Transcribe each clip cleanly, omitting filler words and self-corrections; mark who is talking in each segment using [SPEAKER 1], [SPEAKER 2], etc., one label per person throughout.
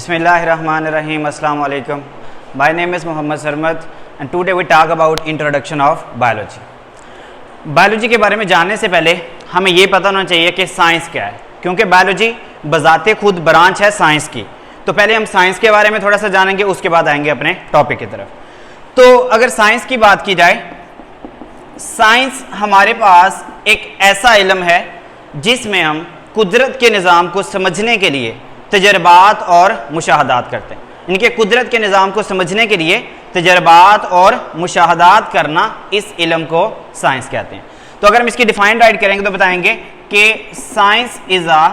[SPEAKER 1] Bismillahirrahmanirrahim. Assalamu alaikum. My name is Muhammad Sarmat and today we talk about introduction of biology. Biology के बारे में जानने से पहले हमें ये पता होना चाहिए कि साइंस क्या है, क्योंकि बायोलॉजी बजाते खुद ब्रांच है साइंस की। तो पहले हम साइंस के बारे में थोड़ा सा जानेंगे, उसके बाद आएंगे अपने टॉपिक की तरफ। तो अगर साइंस की बात की जाए, साइंस हमारे पास एक ऐसा इल्म है जिसमें हम कुदरत के निज़ाम को समझने के लिए तजर्बात और मुशाहदात करते हैं। इनके कुदरत के निज़ाम को समझने के लिए तजर्बात और मुशाहदात करना, इस इल्म को साइंस कहते हैं। तो अगर हम इसकी डिफाइन राइट करेंगे तो बताएंगे कि science is a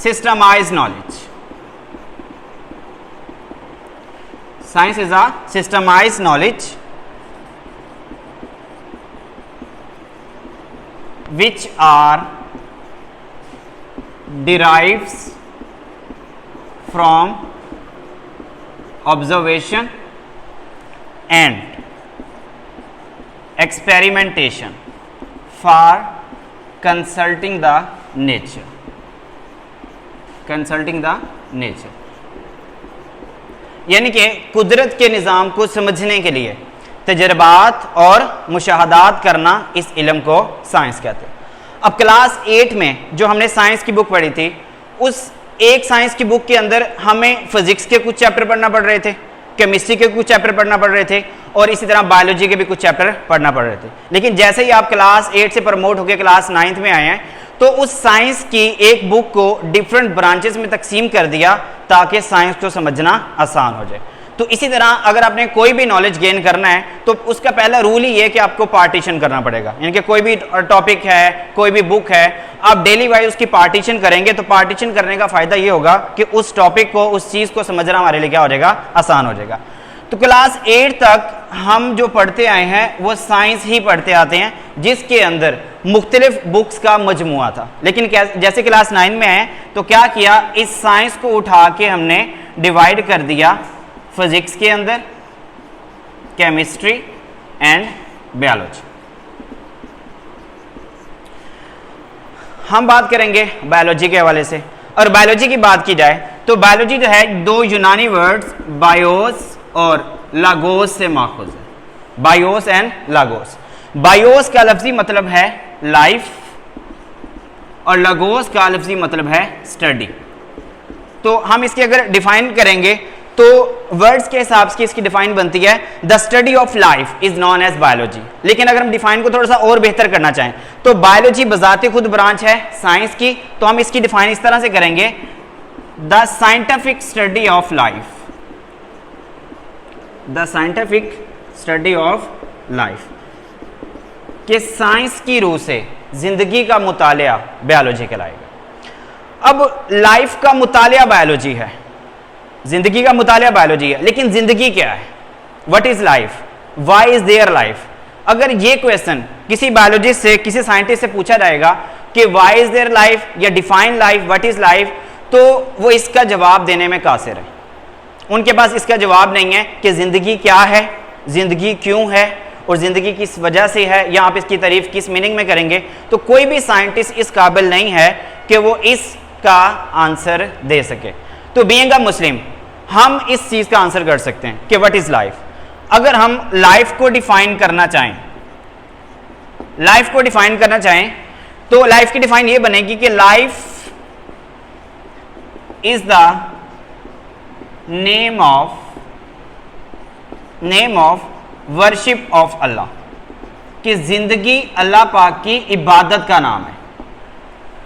[SPEAKER 1] systemised knowledge. Science is a systemised knowledge which are derives from observation and experimentation for consulting the nature. Consulting the nature यानी कि कुदरत के निज़ाम को समझने के लिए तजर्बात और मुशाहदात करना, इस इल्म को साइंस कहते हैं। अब क्लास 8 में जो हमने साइंस की बुक पढ़ी थी, उस एक साइंस की बुक के अंदर हमें फिजिक्स के कुछ चैप्टर पढ़ना पड़ रहे थे, केमिस्ट्री के कुछ चैप्टर पढ़ना पड़ रहे थे और इसी तरह बायोलॉजी के भी कुछ चैप्टर पढ़ना पड़ रहे थे। लेकिन जैसे ही आप क्लास 8 से प्रमोट होकर क्लास 9 में आए हैं, तो उस साइंस की एक बुक को डिफरेंट ब्रांचेस में तकसीम कर दिया ताकि साइंस को समझना आसान हो जाए। तो इसी तरह अगर आपने कोई भी नॉलेज गेन करना है तो उसका पहला रूल ही है कि आपको पार्टीशन करना पड़ेगा। यानी कि कोई भी टॉपिक है, कोई भी बुक है, आप डेली वाइज उसकी पार्टीशन करेंगे तो पार्टीशन करने का फायदा ये होगा कि उस टॉपिक को, उस चीज़ को समझना हमारे लिए क्या हो जाएगा, आसान हो जाएगा। तो क्लास 8 तक हम जो पढ़ते आए हैं वो साइंस ही पढ़ते आते हैं, जिसके अंदर मुख्तलिफ बुक्स का मजमुआ था। लेकिन जैसे क्लास 9 में आए तो क्या किया, इस साइंस को उठा के हमने डिवाइड कर दिया फिजिक्स के अंदर, केमिस्ट्री एंड बायोलॉजी। हम बात करेंगे बायोलॉजी के हवाले से। और बायोलॉजी की बात की जाए तो बायोलॉजी जो है दो यूनानी वर्ड्स बायोस और लागोस से माखूज है। BIOS and Lagos. बायोस का लफ्जी मतलब है लाइफ और लागोस का लफ्जी मतलब है स्टडी। तो हम इसकी अगर डिफाइन करेंगे तो वर्ड्स के हिसाब से इसकी डिफाइन बनती है the study of life is known as biology. लेकिन अगर हम डिफाइन को थोड़ा सा और बेहतर करना चाहें तो बायोलॉजी बजाते खुद ब्रांच है साइंस की, तो हम इसकी डिफाइन इस तरह से करेंगे the scientific study of life. The scientific study of life कि साइंस की रूह से जिंदगी का मुतालिया बायोलॉजी कहलाएगा। अब लाइफ का मुतालिया बायोलॉजी है, जिंदगी का मुतालिया बायोलॉजी है, लेकिन जिंदगी क्या है, what is life, why is their life. अगर ये क्वेश्चन किसी बायोलॉजिस्ट से, किसी साइंटिस्ट से पूछा जाएगा कि व्हाई इज देयर लाइफ या define life, what is life, तो वो इसका जवाब देने में कासिर है। उनके पास इसका जवाब नहीं है कि जिंदगी क्या है, जिंदगी क्यों है और जिंदगी किस वजह से है, या आप इसकी तारीफ किस मीनिंग में करेंगे। तो कोई भी साइंटिस्ट इस काबिल नहीं है कि वो इसका आंसर दे सके। तो बीइंग अ मुस्लिम हम इस चीज का आंसर कर सकते हैं कि व्हाट इज लाइफ। अगर हम लाइफ को डिफाइन करना चाहें, लाइफ को डिफाइन करना चाहें तो लाइफ की डिफाइन ये बनेगी कि life is the name of worship of Allah, कि जिंदगी अल्लाह पाक की इबादत का नाम है।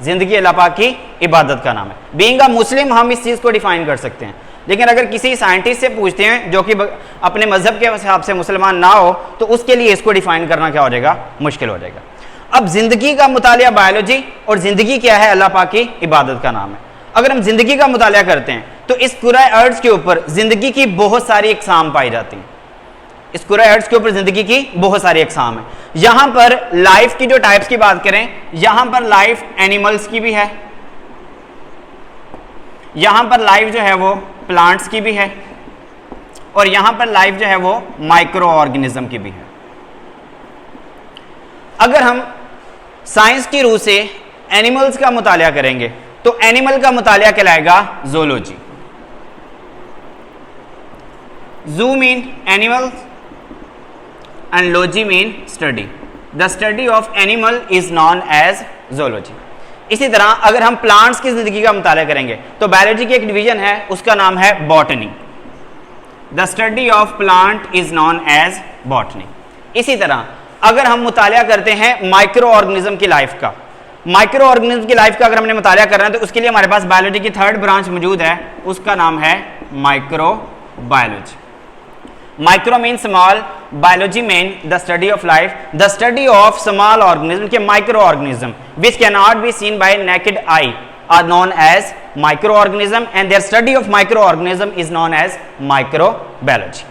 [SPEAKER 1] जिंदगी अल्लाह पाक की इबादत का नाम है। बीइंग अ मुस्लिम हम इस चीज को डिफाइन कर सकते हैं, लेकिन अगर किसी साइंटिस्ट से पूछते हैं जो कि अपने मजहब के हिसाब से मुसलमान ना हो, तो उसके लिए इसको डिफाइन करना क्या हो जाएगा, मुश्किल हो जाएगा। अब जिंदगी का मुतालिया बायोलॉजी और जिंदगी क्या है, अल्लाह पाक की इबादत का नाम है। अगर हम जिंदगी का मुतालिया करते हैं तो इस कुराए अर्ज के ऊपर जिंदगी की बहुत सारी इकसाम पाई जाती हैं। इस कुराए अर्ज के ऊपर जिंदगी की बहुत सारी इकसाम है। यहां पर लाइफ की जो टाइप्स की बात करें, यहां पर लाइफ एनिमल्स की भी है, यहां पर लाइफ जो है वो प्लांट्स की भी है और यहां पर लाइफ जो है वो माइक्रो ऑर्गेनिज्म की भी है। अगर हम साइंस की रूह से एनिमल्स का मुतालिया करेंगे तो एनिमल का मुतालिया कहलाएगा zoology. Zoo mean animal and logy mean study. The study of animal is known as zoology. इसी तरह अगर हम प्लांट्स की जिंदगी का मुताला करेंगे तो बायोलॉजी की एक डिवीजन है, उसका नाम है botany. The study of plant is known as botany. इसी तरह अगर हम मुताला करते हैं माइक्रो ऑर्गेनिज्म की लाइफ का, माइक्रो ऑर्गेनिज्म की लाइफ का अगर हमने मुताला करना है तो उसके लिए हमारे पास बायोलॉजी की थर्ड ब्रांच मौजूद है, उसका नाम है micro biology. Micro mean small, biology mean the study of life, the study of small organism के micro organism which can not be seen by naked eye are known as micro organism and their study of micro organism is known as micro biology.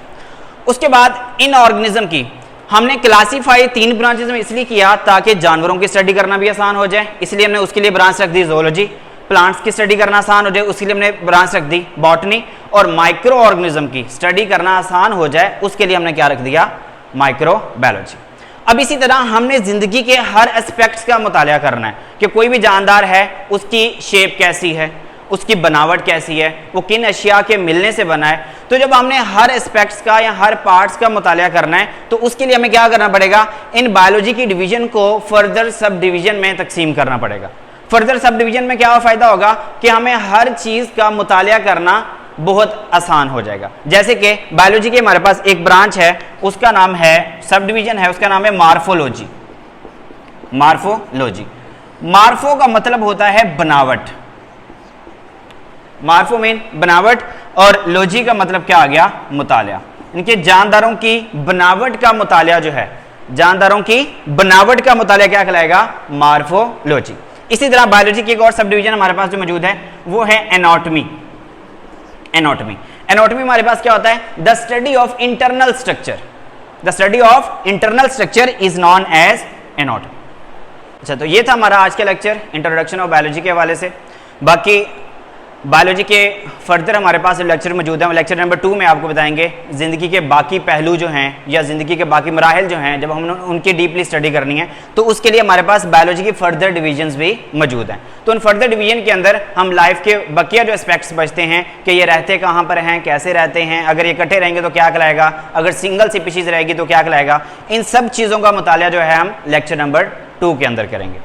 [SPEAKER 1] उसके बाद इन organism की हमने classify 3 branches में इसलिए किया ताकि जानवरों की स्टडी करना भी आसान हो जाए, इसलिए हमने उसके लिए ब्रांच रख दी ज़ूलॉजी। प्लांट्स की स्टडी करना आसान हो जाए उसके लिए हमने ब्रांच रख दी बॉटनी, और माइक्रो ऑर्गेनिज्म की स्टडी करना आसान हो जाए उसके लिए हमने क्या रख दिया, माइक्रो बायोलॉजी। अब इसी तरह हमने जिंदगी के हर एस्पेक्ट्स का मुताला करना है कि कोई भी जानदार है उसकी शेप कैसी है, उसकी बनावट कैसी है, वो किन अशिया के मिलने से बना है। तो जब हमने हर एस्पेक्ट्स का या हर पार्ट्स का मुताला करना है तो उसके लिए हमें क्या करना पड़ेगा, इन बायोलॉजी की डिवीजन को फर्दर सब डिवीजन में तकसीम करना पड़ेगा। फर्दर सब डिवीजन में क्या फायदा होगा कि हमें हर चीज का मुताला करना बहुत आसान हो जाएगा। जैसे कि बायोलॉजी की हमारे पास एक ब्रांच है, उसका नाम है, सब डिवीजन है, उसका नाम है मार्फोलॉजी। मार्फोलॉजी, मार्फो का मतलब होता है बनावट, मार्फो मीन बनावट, और लॉजी का मतलब क्या आ गया, मुताला। इनके जानदारों की बनावट का मुताला जो है, जानदारों की बनावट का मुताला क्या कहलाएगा, मार्फोलॉजी। इसी तरह बायोलॉजी की एक और सब डिवीजन हमारे पास जो मौजूद है वो है एनाटॉमी। एनाटॉमी, एनाटॉमी हमारे पास क्या होता है, the study of internal structure, the study of internal structure is known as anatomy. अच्छा, तो ये था हमारा आज का लेक्चर इंट्रोडक्शन ऑफ बायोलॉजी के हवाले से। बाकी बायोलॉजी के फर्दर हमारे पास लेक्चर मौजूद हैं, लेक्चर नंबर 2 में आपको बताएंगे ज़िंदगी के बाकी पहलू जो हैं या ज़िंदगी के बाकी मराहल जो हैं, जब हम उनकी डीपली स्टडी करनी है तो उसके लिए हमारे पास बायोलॉजी की फर्दर डिवीजन्स भी मौजूद हैं। तो उन फर्दर डिवीजन के अंदर हम लाइफ के बकिया जो एस्पेक्ट्स बचते हैं कि ये रहते कहाँ पर हैं, कैसे रहते हैं, अगर ये इकट्ठे रहेंगे तो क्या कहलाएगा, अगर सिंगल स्पीशीज रहेगी तो क्या कहलाएगा, इन सब चीज़ों का मुताला जो है हम लेक्चर नंबर 2 के अंदर करेंगे।